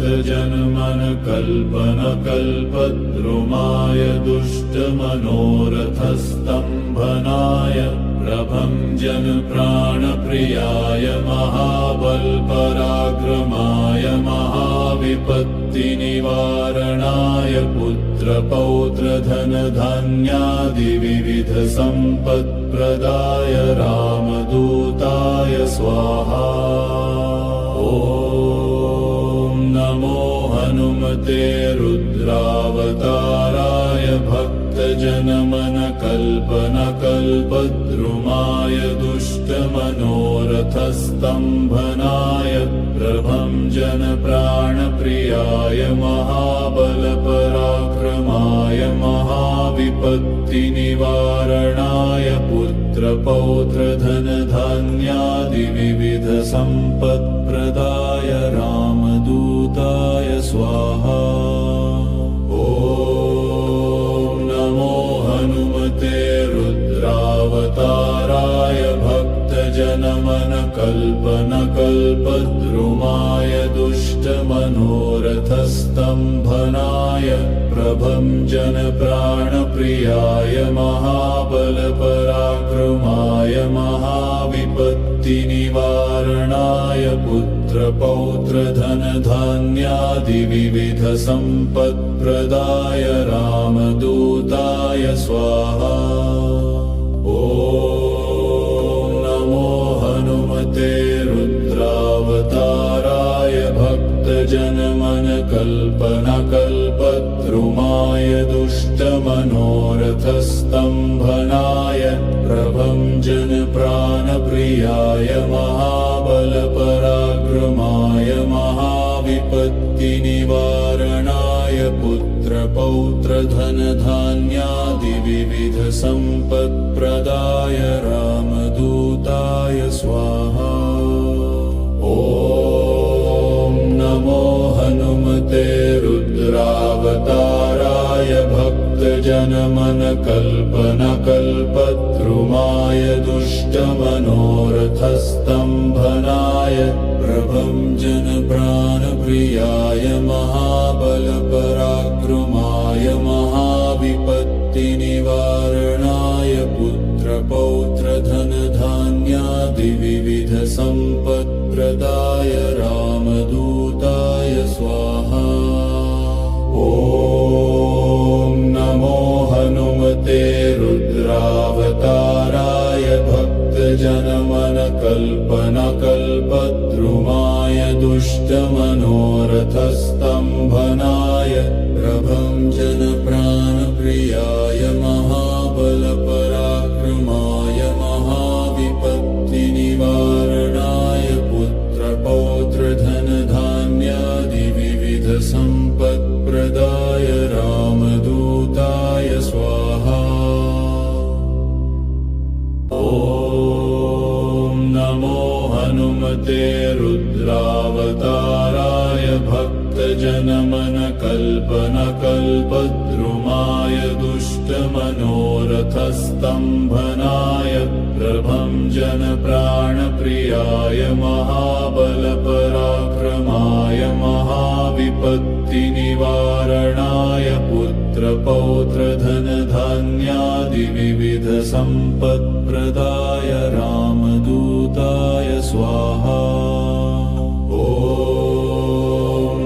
भक्तजनमनकल्पनकल्पद्रुमाय दुष्टमनोरथस्तम्भनाय प्रभञ्जनप्राणप्रियाय महाबलपराक्रमाय महाविपत्तिनिवारणाय पुत्रपौत्रधनधान्यादिविविधसम्पत्प्रदाय रामदूताय स्वाहा। ॐ नमो हनुमते रुद्रावताराय भक्तजनमनकल्पनकल्पद्रुमाय दुष्टमनोरथस्तम्भनाय प्रभञ्जनप्राणप्रियाय महाबलपराक्रमाय महाविपत्तिनिवारणाय पुत्रपौत्रधनधान्यादिविविधसम्पत्प्रदाय रामदूताय स्वाहा। ॐ नमो हनुमते रुद्रावताराय भक्तजनमनकल्पनकल्पद्रुमाय दुष्टमनोरथस्तम्भनाय प्रभञ्जनप्राणप्रियाय महाबलपराक्रमाय महाविपत्तिनिवारणाय पुत्रपौत्रधनधान्यादिविविधसम्पत्प्रदाय रामदूताय स्वाहा। ॐ नमो हनुमते रुद्रावताराय भक्तजनमनकल्पनकल्पद्रुमाय दुष्टमनोरथस्तम्भनाय प्रभञ्जनप्राणप्रियाय महाबलपराक्रमाय महाविपत्तिनिवारणाय पुत्रपौत्रधनधान्यादिविविधसम्पत्प्रदाय रामदूताय स्वाहा। ॐ नमो हनुमते रुद्रावताराय भक्तजनमनकल्पनकल्पद्रुमाय दुष्टमनोरथस्तम्भनाय प्रभञ्जनप्राणप्रियाय महाबलपराक्रमाय महाविपत्तिनिवारणाय पुत्रपौत्रधनधान्यादिविविधसम्पत्प्रदाय रामदूताय स्वाहा। ॐ नमो हनुमते रुद्रावताराय भक्तजनमनकल्पनकल्पद्रुमाय दुष्टमनोरथस्तम्भनाय प्रभञ्जनप्राणप्रियाय महाबलपराक्रमाय महाविपत्तिनिवारणाय पुत्रपौत्रधनधान्यादिविविधसम्पत्प्रदाय रामदूताय स्वाहा। ॐ नमो हनुमते रुद्रावताराय भक्तजनमनकल्पनकल्पद्रुमाय दुष्टमनोरथस्तम्भनाय प्रभञ्जनप्राणप्रियाय महाबलपराक्रमाय महाविपत्तिनिवारणाय पुत्रपौत्रधनधान्यादिविविधसम्पत्प्रदाय रामदूताय स्वाहा। ॐ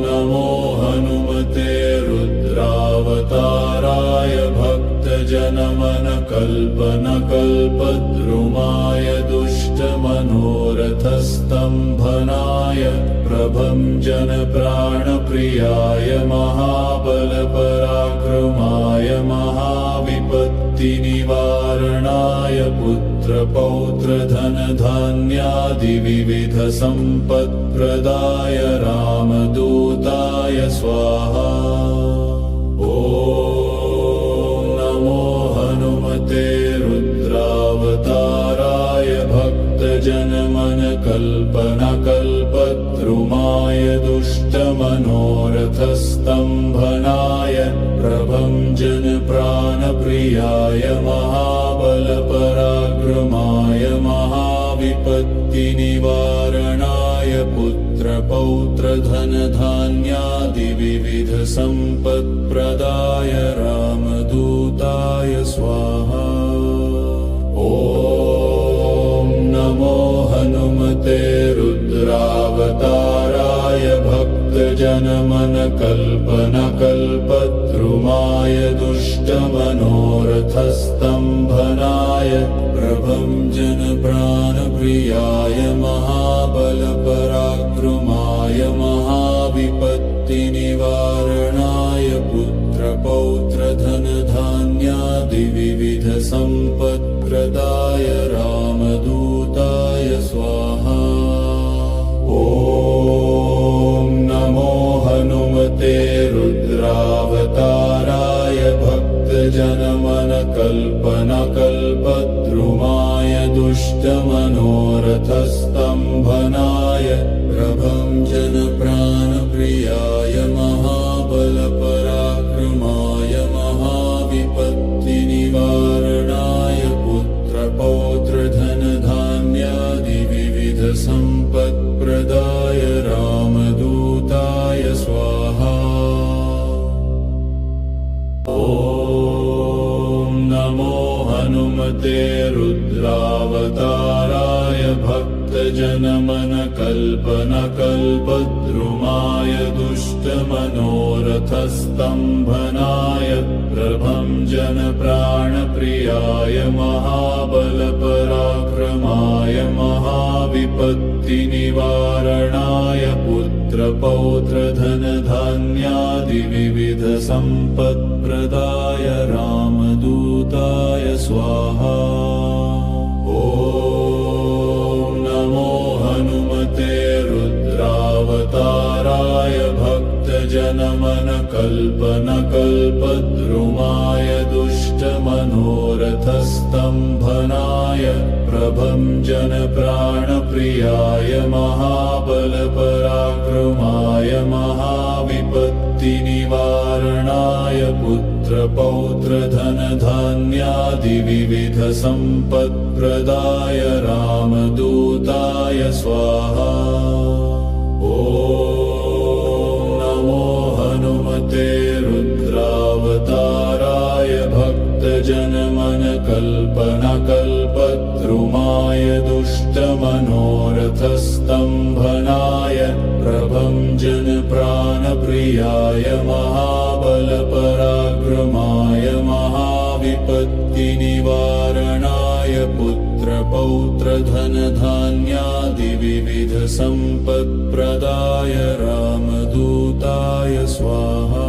नमो हनुमते रुद्रावताराय भक्तजनमनकल्पनकल्पद्रुमाय दुष्टमनोरथस्तम्भनाय प्रभञ्जनप्राणप्रियाय महाबलपराक्रमाय महाविपत्तिनिवारणाय पुत्रपौत्रधनधान्यादिविविधसम्पत्प्रदाय रामदूताय स्वाहा। ॐ नमो हनुमते रुद्रावताराय भक्तजनमनकल्पनकल्पद्रुमाय दुष्टमनोरथस्तम्भनाय प्रभञ्जनप्राणप्रियाय महाबलपराक्रमाय महाविपत्तिनिवारणाय पुत्रपौत्रधनधान्यादिविविधसम्पत्प्रदाय पुत्रपौत्रधनधान्यादिविविधसम्पत्प्रदाय रामदूताय स्वाहा। ॐ नमो हनुमते रुद्रावताराय भक्तजनमनकल्पनकल्पद्रुमाय दुष्टमनोरथस्तम्भनाय प्रभञ्जनप्राणप्रियाय महाबलपराक्रमाय महाविपत्तिनिवारणाय पुत्रपौत्रधनधान्यादिविविधसम्पत्प्रदाय रामदूताय स्वाहा। ॐ नमो हनुमते रुद्रावताराय भक्तजनमनकल्पनकल्पद्रुमाय दुष्टमनोरथस्तम्भनाय प्रभञ्जनप्राणप्रियाय महाबलपराक्रमाय महाविपत्तिनिवारणाय पुत्रपौत्रधनधान्यादिविविधसम्पत्प्रदाय रामदूताय स्वाहा। ॐ नमो हनुमते रुद्रावताराय भक्तजनमनकल्पनकल्पद्रुमाय दुष्टमनोरथस्तम्भनाय प्रभञ्जनप्राणप्रियाय महाबलपराक्रमाय महाविपत्तिनिवारणाय पुत्रपौत्रधनधान्यादिविविधसम्पत्प्रदाय रामदूताय स्वाहा। ॐ नमो हनुमते रुद्रावताराय भक्तजनमनकल्पनकल्पद्रुमाय दुष्टमनोरथस्तम्भनाय प्रभञ्जनप्राणप्रियाय महाबलपराक्रमाय महाविपत्तिनिवारणाय पुत्रपौत्रधनधान्यादिविविधसम्पत्प्रदाय रामदूताय स्वाहा। ॐ नमो हनुमते रुद्रावताराय भक्तजनमनकल्पनकल्पद्रुमाय दुष्टमनोरथस्तम्भनाय प्रभञ्जनप्राणप्रियाय महाबलपराक्रमाय महाविपत्तिनिवारणाय पुत्रपौत्रधनधान्यादिविविधसम्पत्प्रदाय रामदूताय स्वाहा।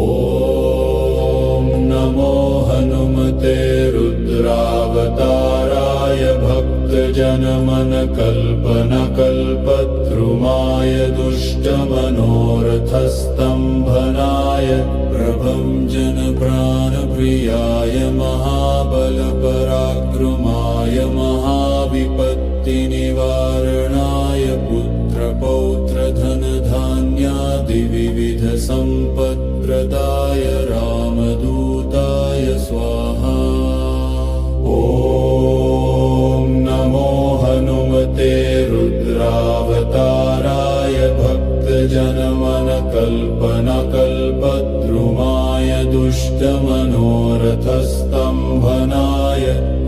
ॐ नमो हनुमते रुद्रावताराय भक्तजनमनकल्पनकल्पद्रुमाय दुष्टमनोरथस्तम्भनाय प्रभञ्जनप्राणप्रियाय महाबलपराक्रमाय महाविपत्तिनिवारणाय पुत्रपौत्रधनधान्यादिविविधसम्पत्प्रदाय रामदूताय स्वाहा। ॐ नमो हनुमते रुद्रावताराय भक्तजनमनकल्पनकल्पद्रुमाय दुष्टमनोरथस्तम्भनाय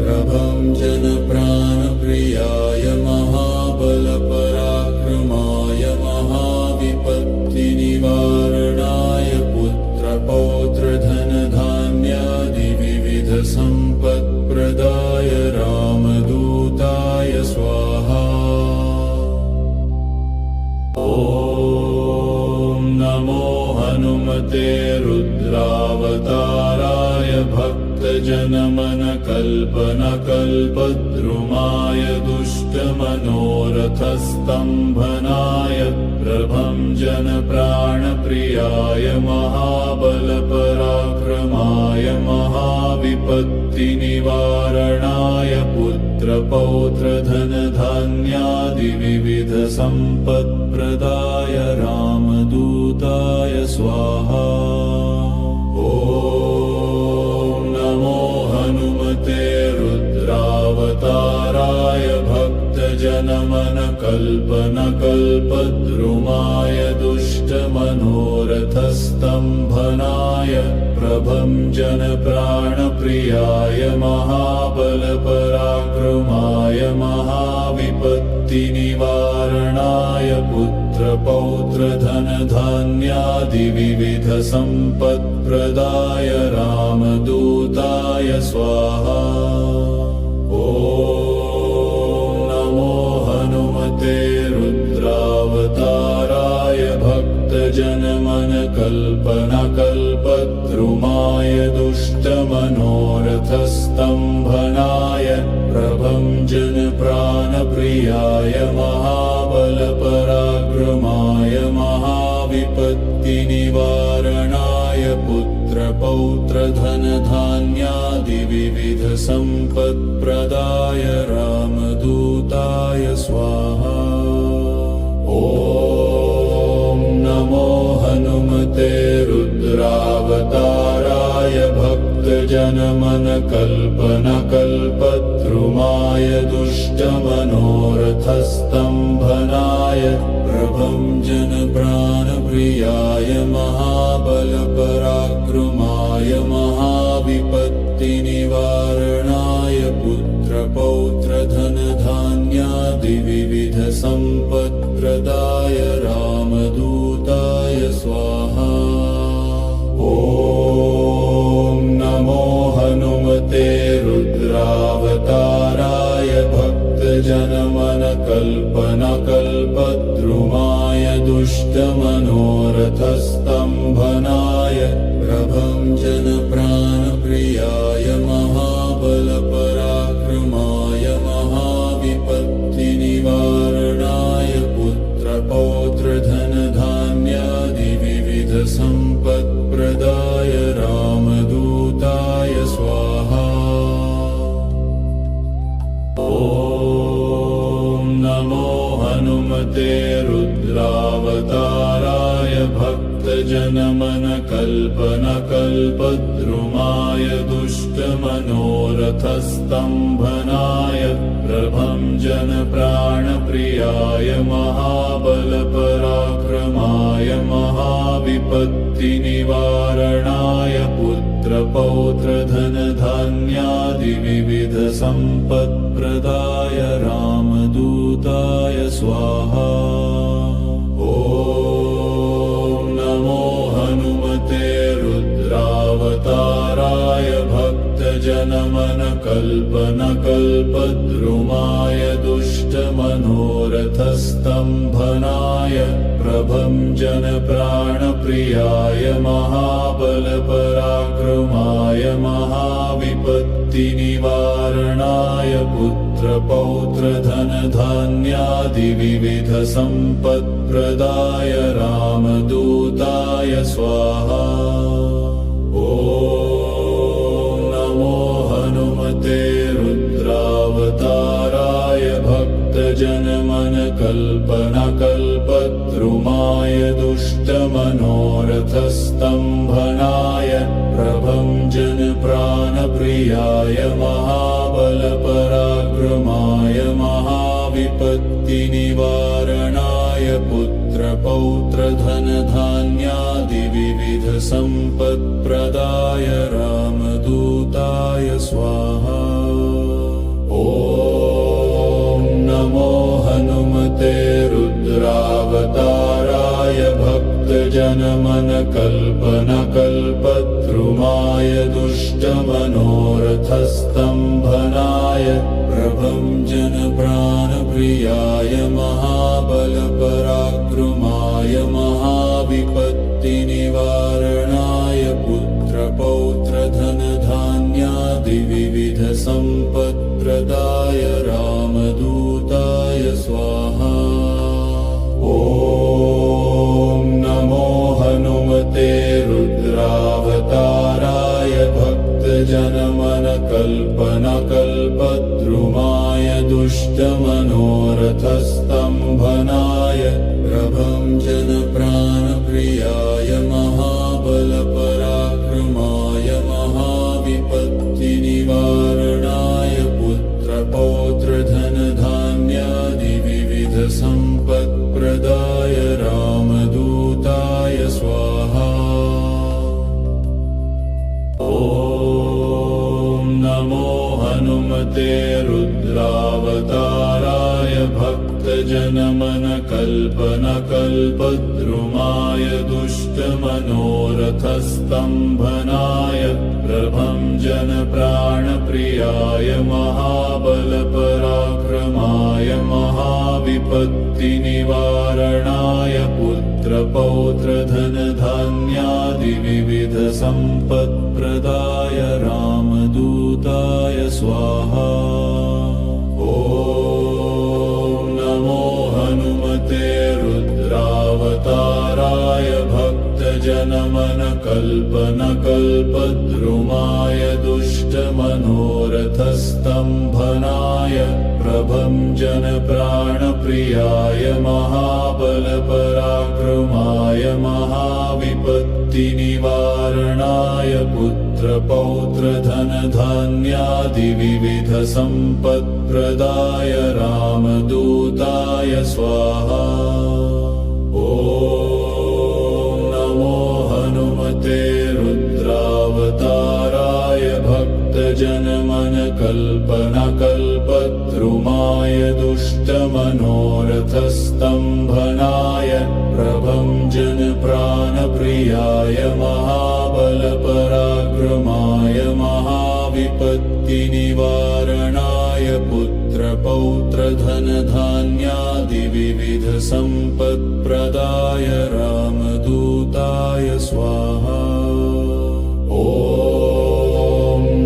प्रभञ्जनप्राणप्रियाय महाबलपराक्रमाय महाविपत्तिनिवारणाय पुत्रपौत्रधनधान्यादिविविधसम्पत्प्रदाय रामदूताय स्वाहा। ॐ नमो हनुमते रुद्रावताराय भक्तजनमनकल्पनकल्पद्रुमाय दुष्टमनोरथस्तम्भनाय प्रभञ्जनप्राणप्रियाय महाबलपराक्रमाय महाविपत्तिनिवारणाय पुत्रपौत्रधनधान्यादिविविधसम्पत्प्रदाय रामदूताय स्वाहा। ॐ नमो हनुमते रुद्रावताराय भक्तजनमनकल्पना कल्पद्रुमाय दुष्टमनोरथस्तम्भनाय प्रभञ्जनप्राणप्रियाय महाबलपराक्रमाय महाविपत्तिनिवारणाय पुत्रपौत्रधनधान्यादिविविधसम्पत्प्रदाय रामदूताय स्वाहा। ॐ नमो हनुमते रुद्रावताराय भक्तजनमनकल्पनकल्पद्रुमाय दुष्टमनोरथस्तम्भनाय प्रभञ्जनप्राणप्रियाय महाबलपराक्रमाय महाविपत्तिनिवारणाय पुत्रपौत्रधनधान्यादिविविधसम्पत्प्रदाय रामदूताय स्वाहा। ॐ नमो हनुमते रुद्रावताराय भक्तजनमनकल्पनकल्पद्रुमाय दुष्टमनोरथस्तम्भनाय प्रभञ्जनप्राणप्रियाय महाबलपराक्रमाय महाविपत्तिनिवारणाय पुत्रपौत्रधनधान्यादिविविधसम्पत्प्रदाय रामदूताय स्वाहा। ॐ नमो हनुमते रुद्रावताराय भक्तजनमनकल्पनकल्पद्रुमाय दुष्टमनोरथस्तम्भनाय प्रभञ्जनप्राणप्रियाय महाबलपराक्रमाय महाविपत्तिनिवारणाय पुत्रपौत्रधनधान्यादिविविधसम्पत्प्रदाय रामदूताय स्वाहा। ॐ नमो हनुमते रुद्रावताराय भक्तजनमनकल्पनकल्पद्रुमाय दुष्टमनोरथस्तम्भनाय प्रभञ्जनप्राणप्रियाय महाबलपराक्रमाय महाविपत्तिनिवारणाय पुत्रपौत्रधनधान्यादिविविधसम्पत्प्रदाय रामदूताय स्वाहा। ॐ नमो हनुमते रुद्रावताराय भक्तजनमनकल्पनकल्पद्रुमाय दुष्टमनोरथस्तम्भनाय प्रभञ्जनप्राणप्रियाय महाबलपराक्रमाय महाविपत्तिनिवारणाय पुत्रपौत्रधनधान्यादिविविधसम्पत्प्रदाय रामदूताय स्वाहा। ॐ नमो हनुमते रुद्रावताराय भक्तजनमनकल्पनकल्पद्रुमाय दुष्टमनोरथस्तम्भनाय प्रभञ्जनप्राणप्रियाय महाबलपराक्रमाय महाविपत्तिनिवारणाय पुत्रपौत्रधनधान्यादिविविधसम्पत्प्रदाय रामदूताय स्वाहा। ॐ नमो हनुमते रुद्रावताराय भक्तजनमनकल्पनकल्पद्रुमाय दुष्टमनोरथस्तम्भनाय प्रभञ्जनप्राणप्रियाय महाबलपराक्रमाय महाविपत्तिनिवारणाय पुत्रपौत्रधनधान्यादिविविधसम्पत्प्रदाय रामदूताय स्वाहा। ॐ नमो हनुमते रुद्रावताराय भक्तजनमनकल्पनकल्पद्रुमाय दुष्टमनोरथस्तम्भनाय प्रभञ्जनप्राणप्रियाय महाबलपराक्रमाय भक्तजनमनकल्पनकल्पद्रुमाय दुष्टमनोरथस्तम्भनाय प्रभञ्जनप्राणप्रियाय महाबलपराक्रमाय महाविपत्तिनिवारणाय पुत्रपौत्रधनधान्यादिविविधसम्पत्प्रदाय रामदूताय स्वाहा। ॐ नमो हनुमते रुद्रावताराय भक्तजनमनकल्पनकल्पद्रुमाय दुष्टमनोरथस्तम्भनाय प्रभञ्जनप्राणप्रियाय महाबलपराक्रमाय महाविपत्तिनिवारणाय पुत्रपौत्रधनधान्यादिविविधसम्पत्प्रदाय रामदूताय स्वाहा। ॐ नमो हनुमते रुद्रावताराय भक्तजनमनकल्पनकल्पद्रुमाय दुष्टमनोरथस्तम्भनाय प्रभञ्जनप्राणप्रियाय महाबलपराक्रमाय महाविपत्तिनिवारणाय पुत्रपौत्रधनधान्यादिविविधसम्पत्प्रदाय रामदूताय स्वाहा। ॐ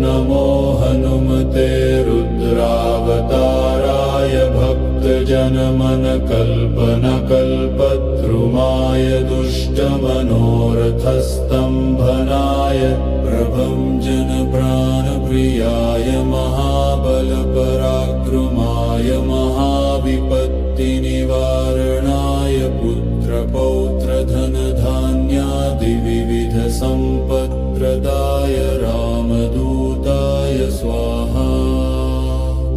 नमो हनुमते रुद्रावताराय भक्तजनमनकल्पनकल्पद्रुमाय दुष्टमनोरथस्तम्भनाय प्रभञ्जनप्राणप्रियाय महाबलपराक्रमाय महाविपत्तिनिवारणाय पुत्रपौत्रधनधान्यादिविविधसम्पत्प्रदाय रामदूताय स्वाहा।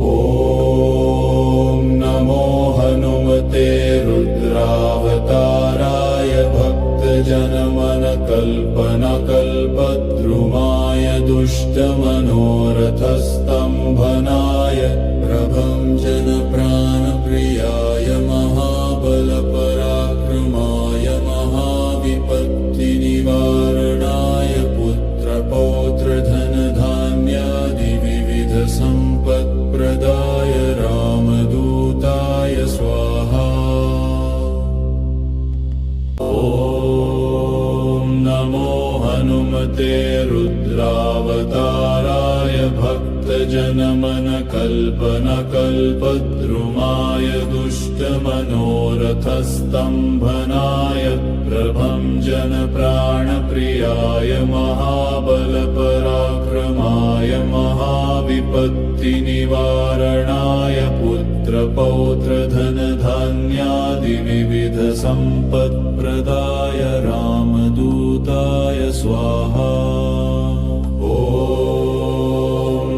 ॐ नमो हनुमते रुद्रावताराय भक्तजनमनकल्पनकल्पद्रुमाय दुष्टमनोरथस्तम्भनाय प्रभञ्जनप्राणप्रियाय महाबलपराक्रमाय महाविपत्तिनिवारणाय पुत्रपौत्रधनधान्यादिविविधसम्पत्प्रदाय रामदूताय स्वाहा। ॐ नमो हनुमते रुद्रावताराय भक्तजनमनकल्पनकल्पद्रुमाय दुष्टमनोरथस्तम्भनाय प्रभञ्जनप्राणप्रियाय महाबलपराक्रमाय महाविपत्तिनिवारणाय पुत्रपौत्रधनधान्यादिविविधसम्पत्प्रदाय रामदूताय स्वाहा। ॐ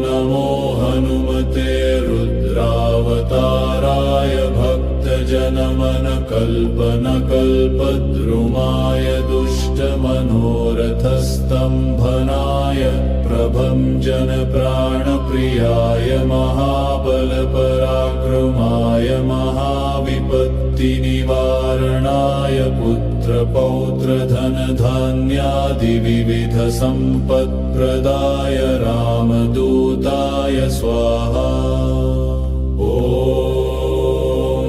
नमो हनुमते रुद्रावताराय भक्तजनमनकल्पनकल्पद्रुमाय दुष्टमनोरथस्तम्भनाय प्रभञ्जनप्राणप्रियाय महाबलपराक्रमाय महाविपत्तिनिवारणाय पुत्रपौत्रधनधान्यादिविविधसम्पत्प्रदाय रामदूताय स्वाहा। ॐ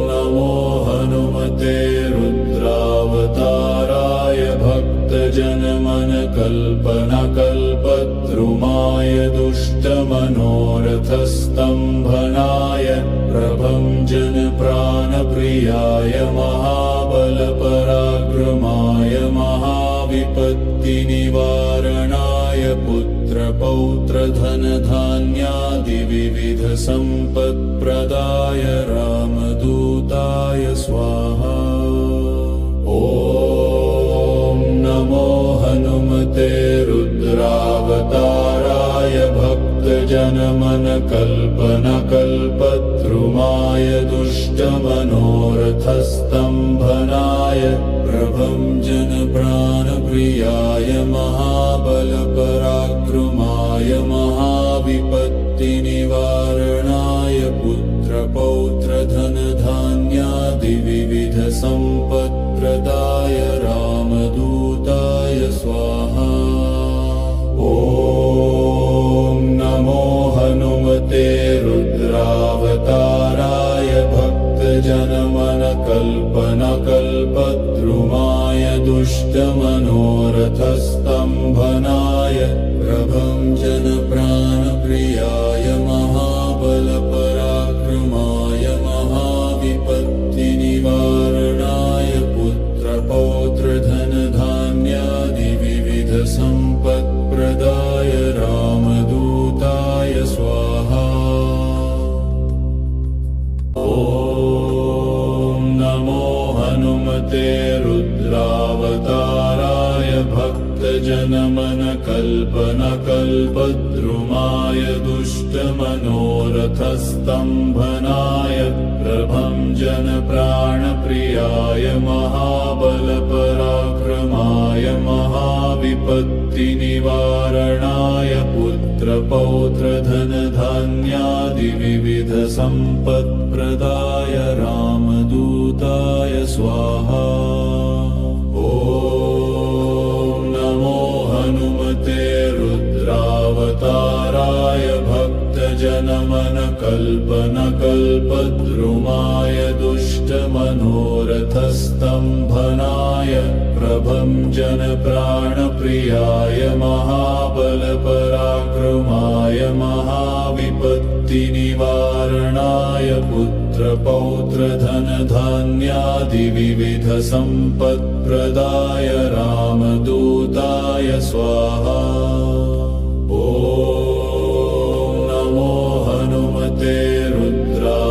नमो हनुमते रुद्रावताराय भक्तजनमनकल्पनकल्पद्रुमाय दुष्टमनोरथस्तम्भनाय प्रभञ्जनप्राणप्रियाय महाबलपराक्रमाय महाविपत्तिनिवारणाय पुत्रपौत्रधनधान्यादिविविधसम्पत्प्रदाय रामदूताय स्वाहा। ॐ नमो हनुमते रुद्रावताराय भक्तजनमनकल्पनकल्पद्रुमाय दुष्टमनोरथस्तम्भनाय प्रभञ्जनप्राणप्रियाय महाबलपराक्रमाय महाविपत्तिनिवारणाय पुत्रपौत्रधनधान्यादिविविधसम्पत्प्रदाय सम्पत्प्रदाय रामदूताय स्वाहा। ॐ नमो हनुमते रुद्रावताराय भक्तजनमनकल्पनकल्पद्रुमाय दुष्टमनोरथस्तम्भनाय प्रभञ्जन प्राणप्रियाय महाबलपराक्रमाय महाविपत्तिनिवारणाय पुत्रपौत्रधनधान्यादिविविधसम्पत्प्रदाय रामदूताय स्वाहा। ॐ नमो हनुमते रुद्रावताराय भक्तजनमनकल्पनकल्पद्रुमाय दुष्टमनोरथस्तम्भनाय प्रभञ्जन प्राणप्रियाय महाबलपराक्रमाय महाविपत्तिनिवारणाय पुत्रपौत्रधनधान्यादिविविधसम्पत्प्रदाय रामदूताय स्वाहा। ॐ नमो हनुमते रुद्रावताराय भक्तजनमनकल्पनकल्पद्रुमाय दुष्टमनोरथस्तम्भनाय प्रभञ्जन प्राणप्रियाय महाबलपराक्रमाय महाविपत्तिनिवारणाय पुत्रपौत्रधनधान्यादिविविधसम्पत्प्रदाय रामदूताय स्वाहा। ॐ नमो हनुमते रुद्रावताराय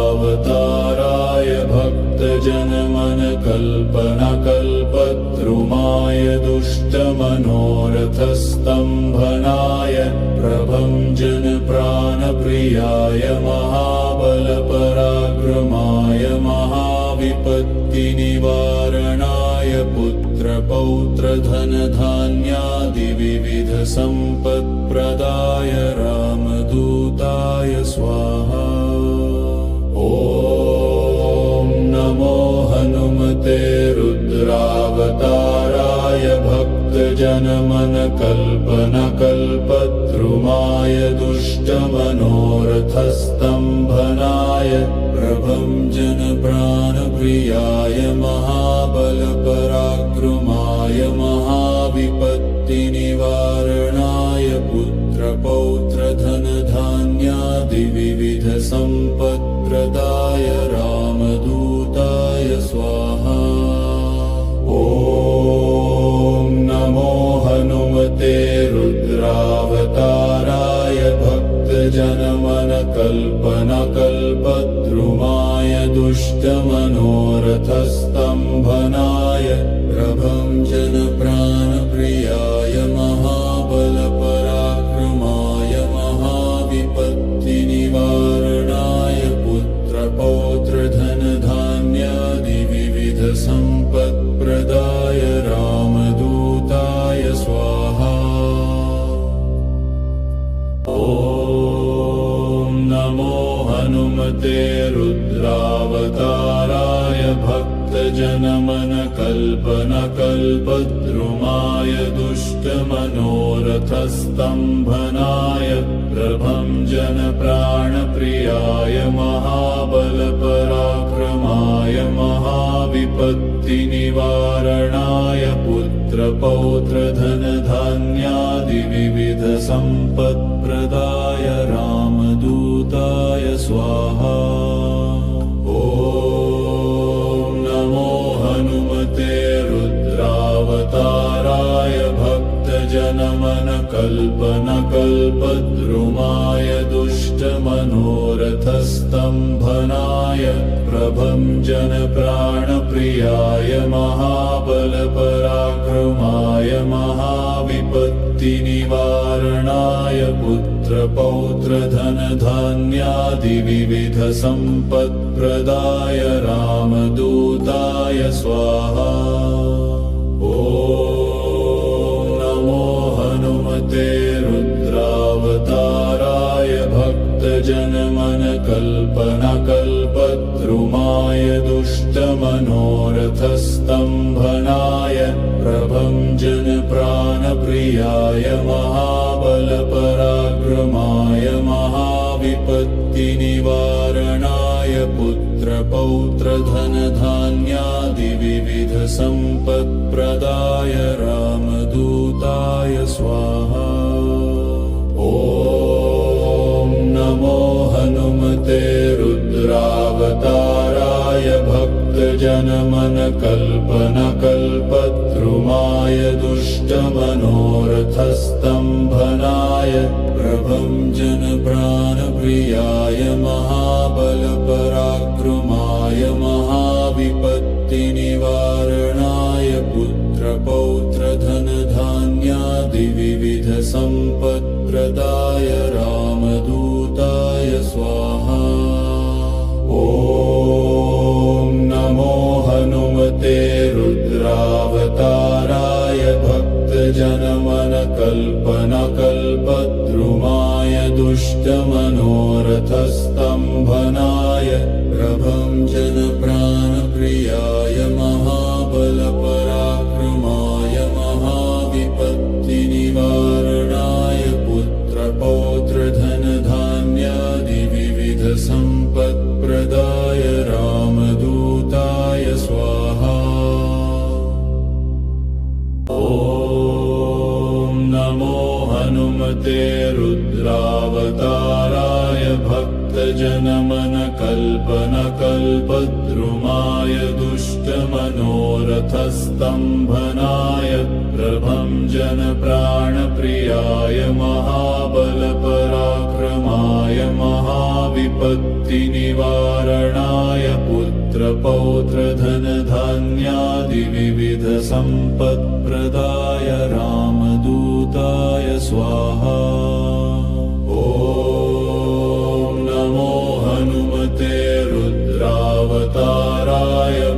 भक्तजनमनकल्पनकल्पद्रुमाय दुष्टमनोरथस्तम्भनाय प्रभञ्जन प्राणप्रियाय महाबलपराक्रमाय महाविपत्तिनिवारणाय पुत्रपौत्रधनधान्यादिविविधसम्पत्प्रदाय रामदूताय स्वाहा। ॐ नमो हनुमते रुद्रावताराय भक्तजनमनकल्पनकल्पद्रुमाय दुष्टमनोरथस्तम्भनाय प्रभञ्जन प्राणप्रियाय महाबलपराक्रमाय महाविपत्तिनिवारणाय पुत्रपौत्रधनधान्यादिविविधसम्पत्प्रदाय रामदूताय स्वाहा। ॐ नमो हनुमते रुद्रावताराय भक्तजनमनकल्पनकल्पद्रुमाय दुष्टमनोरथस्तम्भनाय प्रभञ्जन प्राणप्रियाय महाबलपराक्रमाय महाविपत्तिनिवारणाय पुत्रपौत्रधनधान्यादिविविधसम्पत्प्रदाय रामदूताय स्वाहा। ॐ नमो हनुमते रुद्रावताराय भक्तजनमनकल्पनकल्पद्रुमाय दुष्टमनोरथस्तम्भनाय प्रभञ्जन प्राणप्रियाय महाबलपराक्रमाय महाविपत्तिनिवारणाय पुत्रपौत्रधनधान्यादिविविधसम्पत्प्रदाय रामदूताय स्वाहा। ॐ नमो हनुमते रुद्रावताराय भक्तजनमनकल्पनकल्पद्रुमाय दुष्टमनोरथस्तम्भनाय प्रभञ्जन प्राणप्रियाय महाबलपराक्रमाय महाविपत्तिनिवारणाय पुत्रपौत्रधनधान्यादिविविधसम्पत्प्रदाय रामदूताय स्वाहा। ॐ नमो हनुमते रुद्रावताराय भक्तजनमनकल्पनकल्पद्रुमाय दुष्टमनोरथ प्रभं जनप्राणप्रियाय महाबलपराक्रमाय महाविपत्तिनिवारणाय पुत्रपौत्रधनधान्यादिविविधसम्पत्प्रदाय रामदूताय स्वाहा। ॐ नमो हनुमते रुद्रावताराय भक्तजनमनकल्पनकल्पद्रुमाय दुष्टमनोरथस्तम्भनाय प्रभं जनप्राणप्रियाय महाबलपराक्रमाय महाविपत्तिनिवारणाय पुत्रपौत्रधनधान्यादिविविधसम्पत्प्रदाय रामदूताय स्वाहा। ॐ नमो हनुमते रुद्रावताराय भक्तजनमनकल्पनकल्पद्रुमाय दुष्टमनोरथस्तम्भनाय प्रभं जनप्राणप्रियाय महाबलपराक्रमाय महाविपत्तिनिवारणाय पुत्रपौत्रधनधान्यादिविविधसम्पत्प्रदाय रामदूताय स्वाहा। ॐ नमो हनुमते रुद्रावताराय भक्तजनमनकल्पनकल्पद्रुमाय दुष्टमनोरथस्तम्भनाय प्रभं जनप्राणप्रियाय महाबलपराक्रमाय महाविपत्तिनिवारणाय पुत्रपौत्रधनधान्यादिविविधसम्पत्प्रदाय रामदूताय स्वाहा। ॐ नमो हनुमते रुद्रावताराय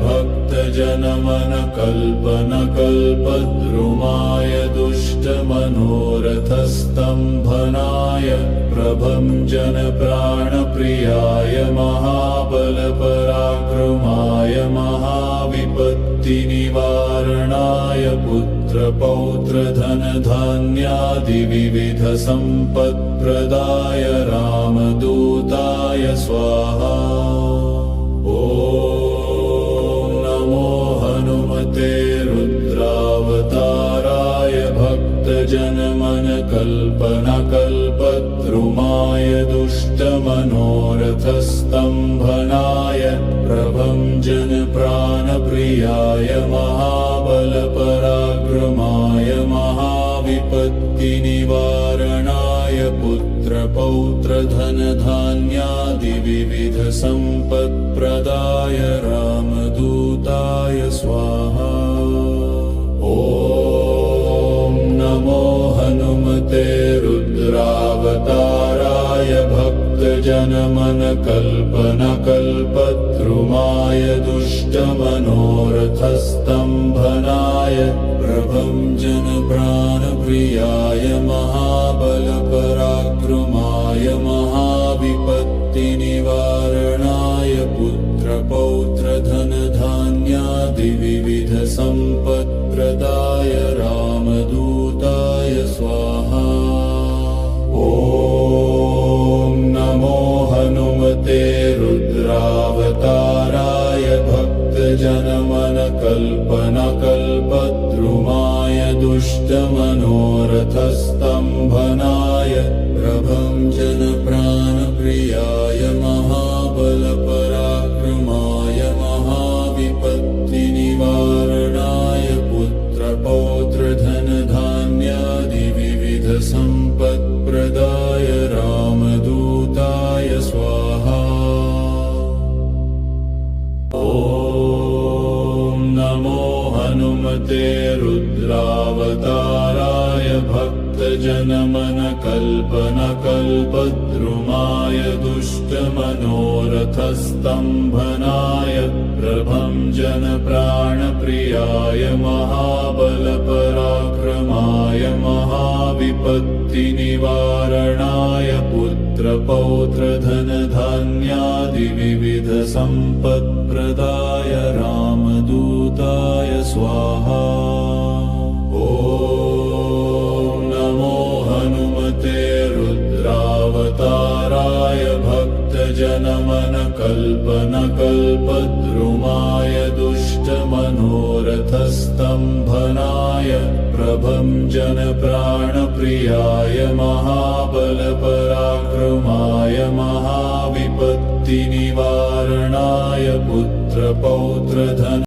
भक्तजनमनकल्पनकल्पद्रुमाय दुष्टमनोरथस्तम्भनाय प्रभं जनप्राणप्रियाय महाबलपराक्रमाय महाविपत्तिनिवारणाय पुत्रपौत्रधनधान्यादिविविधसम्पत्प्रदाय रामदूताय स्वाहा। ॐ नमो हनुमते रुद्रावताराय भक्तजनमनकल्पनकल्पद्रुमाय दुष्टमनोरथस्तम्भनाय प्रभं जनप्राणप्रियाय महाबलपराक्रमाय महाविपत्तिनिवारणाय पुत्रपौत्रधनधान्यादिविविधसम्पत्प्रदाय रामदूताय स्वाहा। ॐ नमो हनुमते रुद्रावताराय भक्तजनमनकल्पनकल्पद्रुमाय दुष्टमनोरथस्तम्भनाय प्रभं जनप्राणप्रियाय महाबलपराक्रमाय महाविपत्तिनिवारणाय पुत्रपौत्रधनधान्यादिविविधसम्पत्प्रदाय रामदूताय स्वाहा। ॐ नमो हनुमते रुद्रावताराय भक्तजनमनकल्पनकल्पद्रुमाय दुष्टमनोरथस्तम्भनाय प्रभं जनप्राणप्रियाय महाबलपराक्रमाय महाविपत्तिनिवारणाय पुत्रपौत्रधनधान्यादिविविधसम्पत्प्रदाय रामदूताय स्वाहा। ॐ नमो हनुमते रुद्रावताराय भक्तजनमनकल्पनकल्पद्रुमाय दुष्टमनोरथस्तम्भनाय प्रभं जनप्राणप्रियाय महाबलपराक्रमाय महाविपत्तिनिवारणाय पुत्रपौत्रधनधान्यादिविविधसम्पत्प्रदाय रामदूताय स्वाहा। कल्पद्रुमाय दुष्टमनोरथस्तम्भनाय प्रभञ्जनप्राणप्रियाय महाबलपराक्रमाय महाविपत्तिनिवारणाय पुत्रपौत्रधन